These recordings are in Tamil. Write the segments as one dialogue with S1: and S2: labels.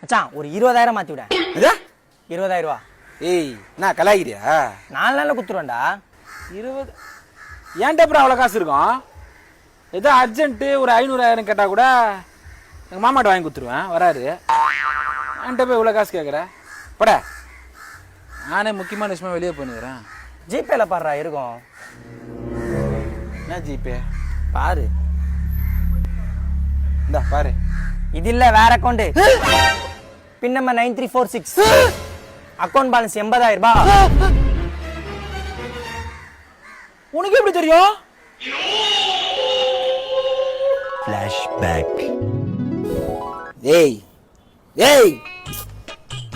S1: மச்சான் ஒரு 20,000 மாத்தி விட.
S2: இதா
S1: 20,000 ரூபா.
S2: ஏய் நான் கலாய்கிறியா?
S1: 4 நாள்ல குத்துருவேன்டா.
S2: 20 ஏன்டா அப்புறம் அவ்வளோ காசு இருக்கும்? ஏதோ அர்ஜென்ட்டு ஒரு 500,000 கேட்டால் கூட எங்கள் மாமாட்ட வாங்கி கொடுத்துருவேன், வராரு. என்கிட்ட போய் இவ்வளோ காசு கேட்குற பட. நானே முக்கியமான விஷயமா வெளியே போனுக்கிறேன்.
S1: ஜிபேல பாடுறா இருக்கும்.
S2: என்ன ஜிபே?
S1: பாரு.
S2: இந்தா பாரு.
S1: இது இல்ல வேற அக்கௌண்ட். பின் நம்பர் 9346. அக்கௌண்ட் பேலன்ஸ் 80,000 ரூபாய்.
S2: உனக்கு எப்படி தெரியும்?
S3: ஃபிளாஷ்பேக்.
S2: ஏய் ஏய்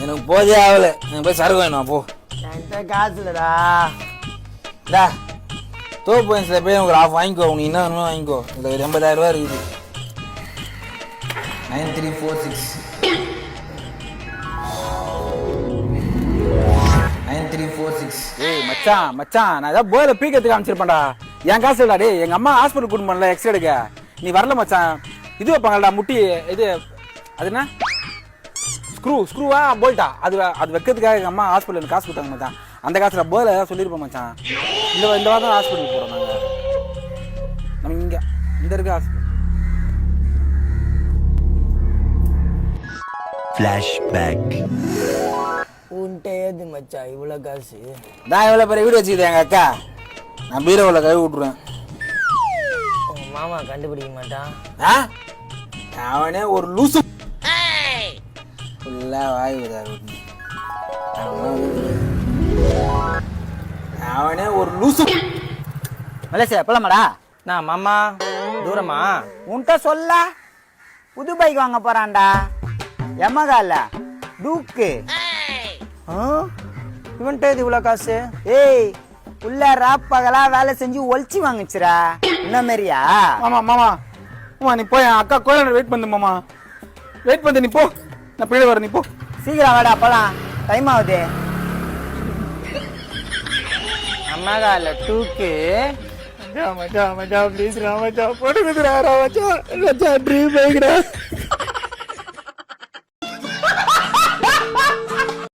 S2: எனக்கு போதே ஆகல. எனக்கு போய் சரக்கு வேணும் போ.
S1: என்கிட்ட காசு இல்லடா.
S2: டா தோப்பு போய் போய் உங்களுக்கு ஆஃப் வாங்கிக்கோ. உனக்கு என்ன வேணுமோ வாங்கிக்கோ. இதில் ஒரு 80,000 ரூபா இருக்குது. 9346 9346. ஏய் மச்சான் மச்சான், நான் ஏதாவது போயில பீக்கிறதுக்கு அமைச்சிருப்பேன்டா. என் காசு இல்லடா. டே எங்கள் அம்மா ஹாஸ்பிட்டல் கூட்டிட்டு போனல எக்ஸ்ரே எடுக்க. நீ வரல மச்சான். இது வைப்பாங்கடா முட்டி, இது அது என்ன ஸ்க்ரூவா போல்ட்டா, அது வைக்கிறதுக்காக எங்கள் அம்மா ஹாஸ்பிட்டலுக்கு காசு கொடுத்தாங்க மச்சான். அந்த காசுல போல ஏதாவது சொல்லியிருப்போம் மச்சான். இந்த வாரம் ஹாஸ்பிட்டலுக்கு போகிறோம் நாங்கள். நம்ம இங்கே இந்த இருக்க ஹாஸ்பிட்டல்.
S3: ஃபிளாஷ்பேக்.
S1: உன்கிட்ட ஏது மச்சான் இவ்வளோ காசு?
S2: நான் எவ்வளோ பெரிய வீடு வச்சுக்கிட்டேன் எங்கள் அக்கா. நான் பீரோவில் கழுவி விட்ருவேன்.
S1: உங்க மாமா கண்டுபிடிக்க மாட்டான்.
S2: ஆ அவனே ஒரு லூசு. ஃபுல்லாக வாய் விடாது. அவனே ஒரு லூசு.
S4: மலேசியா போலாமாடா?
S1: நான் மாமா தூரமா?
S4: உன்கிட்ட சொல்ல புது பைக் வாங்க போறான்டா. எமகால டூக்கு.
S1: இவன்கிட்ட ஏது இவ்வளோ காசு?
S4: ஏய் உள்ள ராப்பகலா வேலை செஞ்சு ஒழிச்சு வாங்கிச்சுரா. என்ன மாதிரியா?
S2: மாமா மாமா மாமா நீ போய் அக்கா கோயில வெயிட் பண்ணு மாமா. வெயிட் பண்ணு, நீ போ. நான் பிள்ளை வரேன், நீ போ.
S4: சீக்கிரம் வாடா போலாம், டைம் ஆகுது.
S1: அம்மாகால டூக்கு.
S2: மச்சான் மச்சான் ப்ளீஸ் ரா மச்சான், போட்டு குடுறா மச்சான். மச்சான் ட்ரீம் பைக்டா.